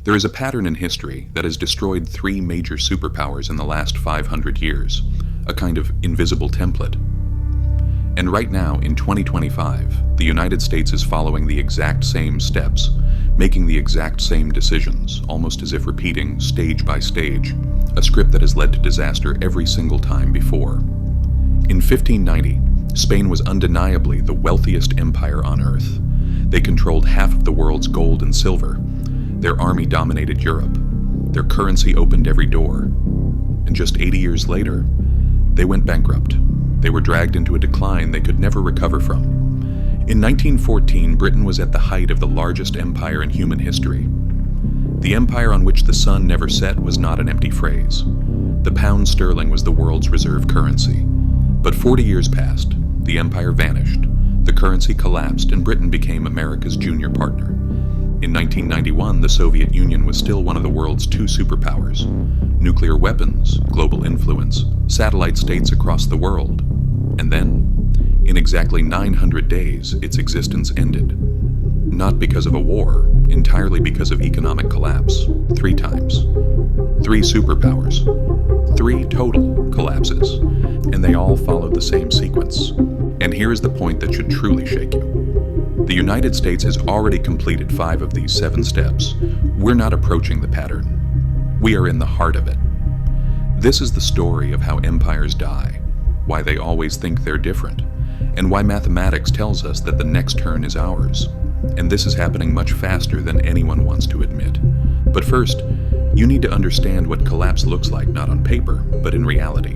There is a pattern in history that has destroyed three major superpowers in the last 500 years, a kind of invisible template. And right now, in 2025, the United States is following the exact same steps, making the exact same decisions, almost as if repeating, stage by stage, a script that has led to disaster every single time before. In 1590, Spain was undeniably the wealthiest empire on Earth. They controlled half of the world's gold and silver. Their army dominated Europe. Their currency opened every door. And just 80 years later, they went bankrupt. They were dragged into a decline they could never recover from. In 1914, Britain was at the height of the largest empire in human history. The empire on which the sun never set was not an empty phrase. The pound sterling was the world's reserve currency. But 40 years passed, the empire vanished, the currency collapsed, and Britain became America's junior partner. In 1991, the Soviet Union was still one of the world's two superpowers: nuclear weapons, global influence, satellite states across the world. And then, in exactly 900 days, its existence ended. Not because of a war, entirely because of economic collapse. 3 times. 3 superpowers. 3 total collapses. And they all followed the same sequence. And here is the point that should truly shake you. The United States has already completed 5 of these 7 steps. We're not approaching the pattern. We are in the heart of it. This is the story of how empires die, why they always think they're different, and why mathematics tells us that the next turn is ours. And this is happening much faster than anyone wants to admit. But first, you need to understand what collapse looks like, not on paper, but in reality.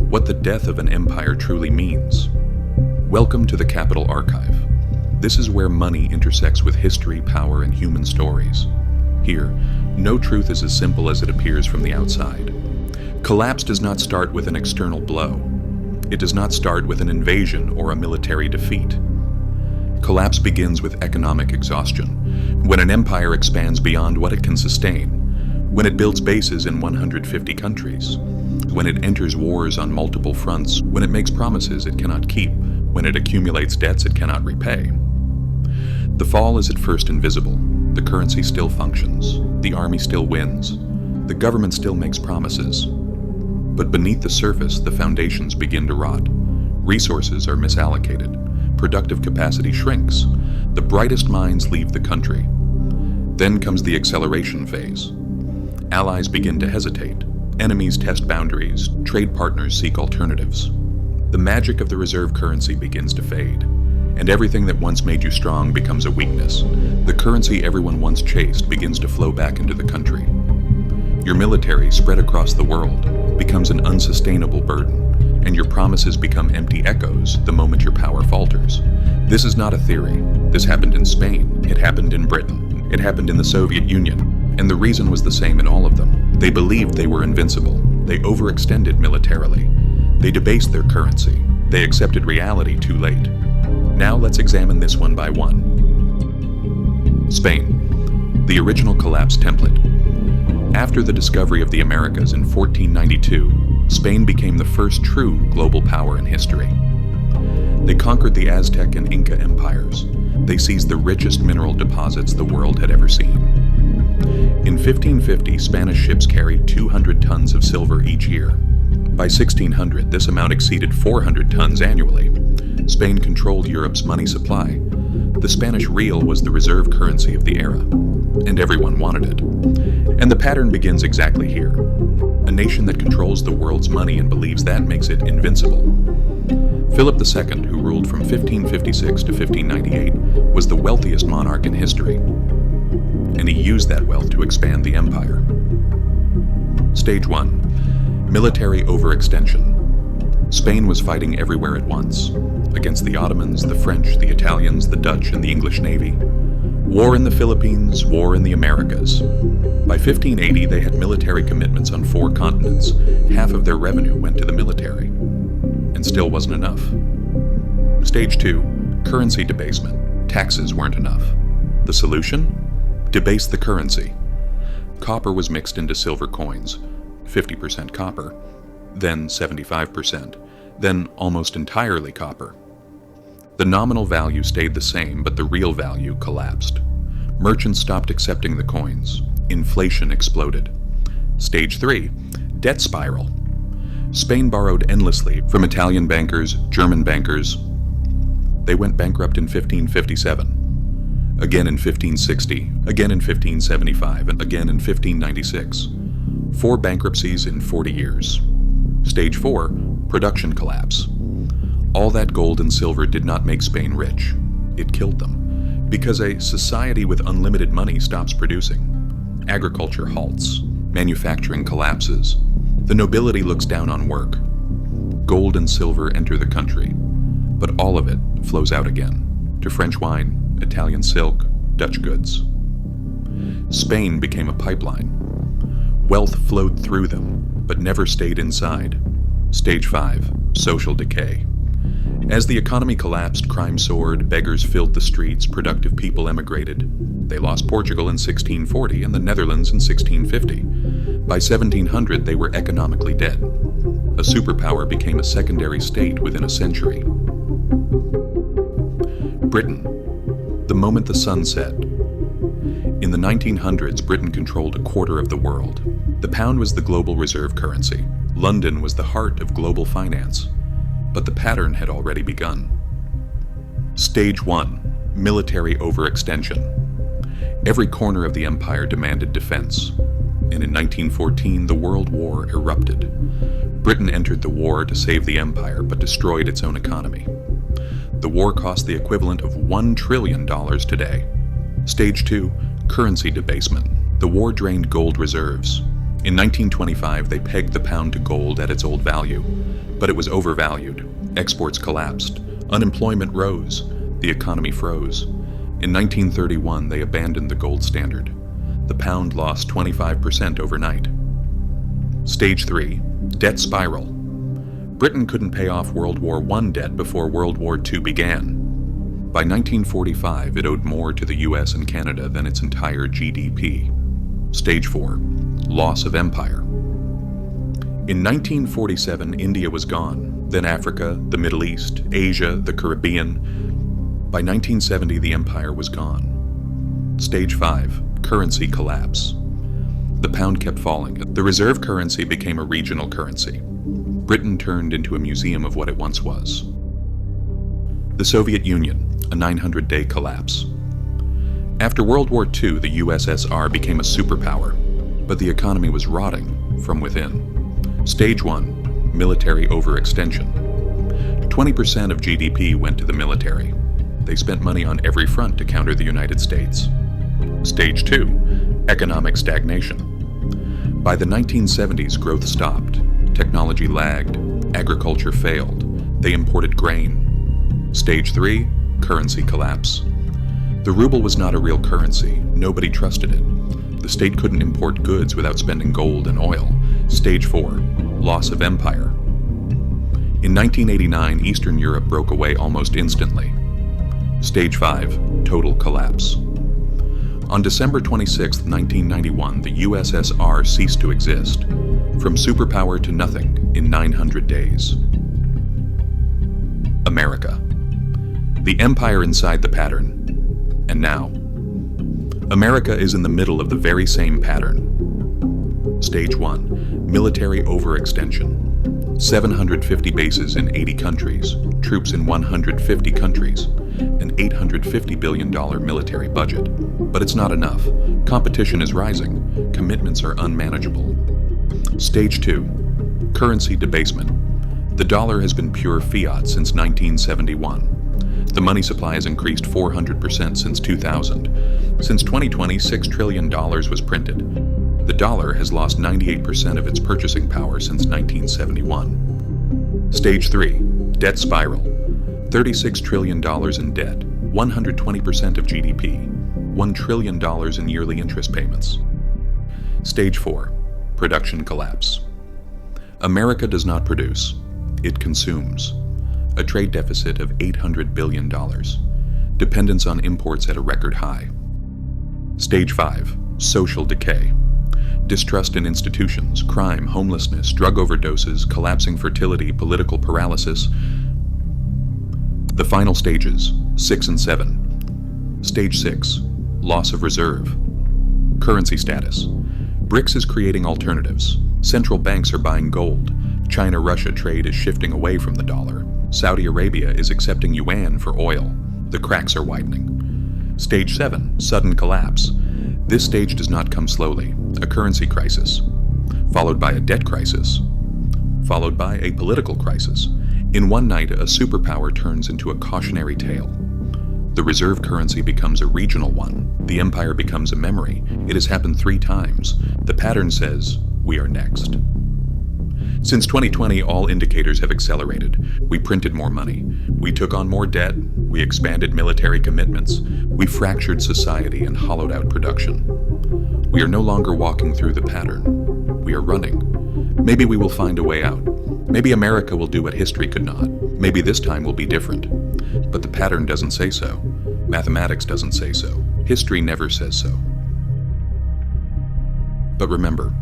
What the death of an empire truly means. Welcome to the Capital Archive. This is where money intersects with history, power, and human stories. Here, no truth is as simple as it appears from the outside. Collapse does not start with an external blow. It does not start with an invasion or a military defeat. Collapse begins with economic exhaustion, when an empire expands beyond what it can sustain, when it builds bases in 150 countries, when it enters wars on multiple fronts, when it makes promises it cannot keep, when it accumulates debts it cannot repay. The fall is at first invisible. The currency still functions, the army still wins, the government still makes promises. But beneath the surface, the foundations begin to rot. Resources are misallocated. Productive capacity shrinks. The brightest minds leave the country. Then comes the acceleration phase. Allies begin to hesitate. Enemies test boundaries. Trade partners seek alternatives. The magic of the reserve currency begins to fade, and everything that once made you strong becomes a weakness. The currency everyone once chased begins to flow back into the country. Your military, spread across the world, becomes an unsustainable burden, and your promises become empty echoes the moment your power falters. This is not a theory. This happened in Spain. It happened in Britain. It happened in the Soviet Union. And the reason was the same in all of them. They believed they were invincible. They overextended militarily. They debased their currency. They accepted reality too late. Now let's examine this one by one. Spain, the original collapse template. After the discovery of the Americas in 1492, Spain became the first true global power in history. They conquered the Aztec and Inca empires. They seized the richest mineral deposits the world had ever seen. In 1550, Spanish ships carried 200 tons of silver each year. By 1600, this amount exceeded 400 tons annually. Spain controlled Europe's money supply. The Spanish real was the reserve currency of the era, and everyone wanted it. And the pattern begins exactly here. A nation that controls the world's money and believes that makes it invincible. Philip II, who ruled from 1556 to 1598, was the wealthiest monarch in history, and he used that wealth to expand the empire. Stage 1. Military overextension. Spain was fighting everywhere at once, against the Ottomans, the French, the Italians, the Dutch, and the English Navy. War in the Philippines, war in the Americas. By 1580, they had military commitments on 4 continents. Half of their revenue went to the military, and still wasn't enough. Stage 2. Currency debasement. Taxes weren't enough. The solution? Debase the currency. Copper was mixed into silver coins, 50% copper, then 75%, then almost entirely copper. The nominal value stayed the same, but the real value collapsed. Merchants stopped accepting the coins. Inflation exploded. Stage 3. Debt spiral. Spain borrowed endlessly from Italian bankers, German bankers. They went bankrupt in 1557, again in 1560, again in 1575, and again in 1596. 4 bankruptcies in 40 years. Stage 4. Production collapse. All that gold and silver did not make Spain rich. It killed them. Because a society with unlimited money stops producing. Agriculture halts. Manufacturing collapses. The nobility looks down on work. Gold and silver enter the country, but all of it flows out again, to French wine, Italian silk, Dutch goods. Spain became a pipeline. Wealth flowed through them, but never stayed inside. Stage 5. Social decay. As the economy collapsed, crime soared, beggars filled the streets, productive people emigrated. They lost Portugal in 1640 and the Netherlands in 1650. By 1700, they were economically dead. A superpower became a secondary state within a century. Britain. The moment the sun set. In the 1900s, Britain controlled a quarter of the world. The pound was the global reserve currency. London was the heart of global finance. But the pattern had already begun. Stage 1. Military overextension. Every corner of the empire demanded defense. And in 1914, the World War erupted. Britain entered the war to save the empire, but destroyed its own economy. The war cost the equivalent of $1 trillion today. Stage 2. Currency debasement. The war drained gold reserves. In 1925, they pegged the pound to gold at its old value, but it was overvalued. Exports collapsed. Unemployment rose. The economy froze. In 1931, they abandoned the gold standard. The pound lost 25% overnight. Stage 3. Debt spiral. Britain couldn't pay off World War I debt before World War II began. By 1945, it owed more to the US and Canada than its entire GDP. Stage 4. Loss of empire. In 1947, India was gone, then Africa, the Middle East, Asia, the Caribbean. By 1970, the empire was gone. Stage 5. Currency collapse. The pound kept falling. The reserve currency became a regional currency. Britain turned into a museum of what it once was. The Soviet Union, a 900-day collapse. After World War II, the USSR became a superpower, but the economy was rotting from within. Stage 1. Military overextension. 20% of GDP went to the military. They spent money on every front to counter the United States. Stage 2. Economic stagnation. By the 1970s, growth stopped. Technology lagged. Agriculture failed. They imported grain. Stage 3. Currency collapse. The ruble was not a real currency. Nobody trusted it. The state couldn't import goods without spending gold and oil. Stage 4. Loss of empire. In 1989, Eastern Europe broke away almost instantly. Stage 5. Total collapse. On December 26, 1991, the USSR ceased to exist. From superpower to nothing in 900 days. America. The empire inside the pattern. And now, America is in the middle of the very same pattern. Stage 1. Military overextension. 750 bases in 80 countries, troops in 150 countries, an $850 billion military budget. But it's not enough. Competition is rising. Commitments are unmanageable. Stage 2. Currency debasement. The dollar has been pure fiat since 1971. The money supply has increased 400% since 2000. Since 2020, $6 trillion was printed. The dollar has lost 98% of its purchasing power since 1971. Stage 3. Debt spiral. $36 trillion in debt, 120% of GDP, $1 trillion in yearly interest payments. Stage 4. Production collapse. America does not produce. It consumes. A trade deficit of $800 billion. Dependence on imports at a record high. Stage 5. Social decay. Distrust in institutions, crime, homelessness, drug overdoses, collapsing fertility, political paralysis. The final stages, 6 and 7. Stage 6. loss of reserve. Currency status. BRICS is creating alternatives. Central banks are buying gold. China-Russia trade is shifting away from the dollar. Saudi Arabia is accepting yuan for oil. The cracks are widening. Stage 7, sudden collapse. This stage does not come slowly. A currency crisis, followed by a debt crisis, followed by a political crisis. In one night, a superpower turns into a cautionary tale. The reserve currency becomes a regional one. The empire becomes a memory. It has happened 3 times. The pattern says, we are next. Since 2020, all indicators have accelerated. We printed more money. We took on more debt. We expanded military commitments. We fractured society and hollowed out production. We are no longer walking through the pattern. We are running. Maybe we will find a way out. Maybe America will do what history could not. Maybe this time will be different. But the pattern doesn't say so. Mathematics doesn't say so. History never says so. But remember,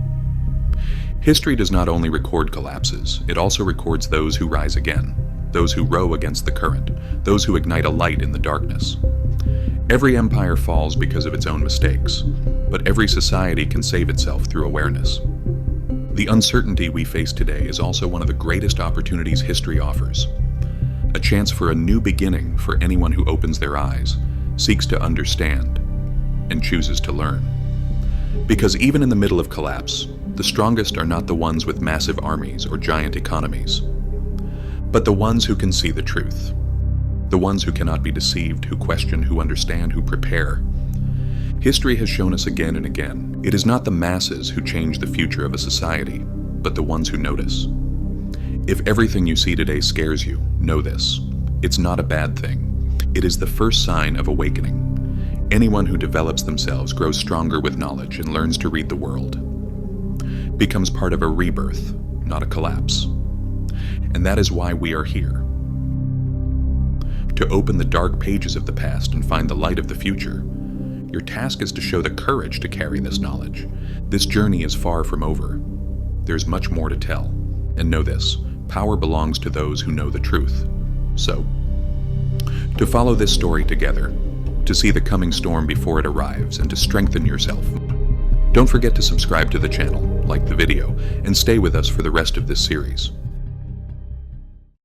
history does not only record collapses, it also records those who rise again, those who row against the current, those who ignite a light in the darkness. Every empire falls because of its own mistakes, but every society can save itself through awareness. The uncertainty we face today is also one of the greatest opportunities history offers. A chance for a new beginning for anyone who opens their eyes, seeks to understand, and chooses to learn. Because even in the middle of collapse, the strongest are not the ones with massive armies or giant economies, but the ones who can see the truth. The ones who cannot be deceived, who question, who understand, who prepare. History has shown us again and again, it is not the masses who change the future of a society, but the ones who notice. If everything you see today scares you, know this. It's not a bad thing. It is the first sign of awakening. Anyone who develops themselves grows stronger with knowledge and learns to read the world. Becomes part of a rebirth, not a collapse. And that is why we are here. To open the dark pages of the past and find the light of the future. Your task is to show the courage to carry this knowledge. This journey is far from over. There's much more to tell. And know this, power belongs to those who know the truth. So, to follow this story together, to see the coming storm before it arrives, and to strengthen yourself. Don't forget to subscribe to the channel, like the video, and stay with us for the rest of this series.